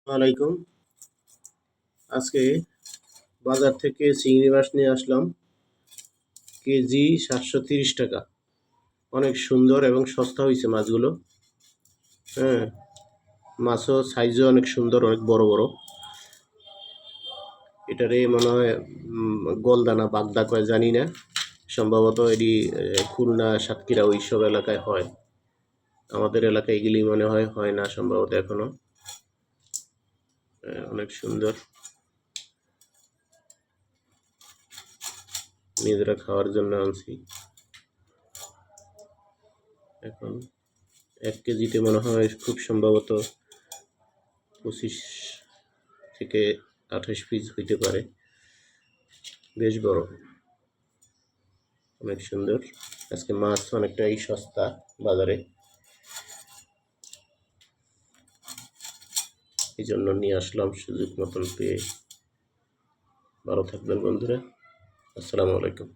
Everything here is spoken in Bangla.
আলাইকুম। আজকে বাজার থেকে চিংড়ি মাছ নিয়ে আসলাম, কেজি 730 টাকা। অনেক সুন্দর এবং সস্তা হয়েছে মাছগুলো। হ্যাঁ, মাছও সাইজও অনেক সুন্দর, অনেক বড় বড়। এটারে মনে হয় গলদা না বাগদা কয় জানি না, সম্ভবত এটি খুলনা সাতক্ষীরা ওইসব এলাকায় হয়। আমাদের এলাকায় এগুলি মনে হয় হয় না সম্ভবত এখনো। অনেক সুন্দর, নিজেরা খাওয়ার জন্য আনছি। এখন 1 কেজিতে মনে হয় খুব সম্ভবত 25 থেকে 28 পিস হইতে পারে। বেশ বড়, অনেক সুন্দর। আজকে মাছ অনেকটাই সস্তা বাজারে, এই জন্য নিয়ে আসলাম সুযোগ মতন পেয়ে। ভালো থাকবেন বন্ধুরা, আসসালামু আলাইকুম।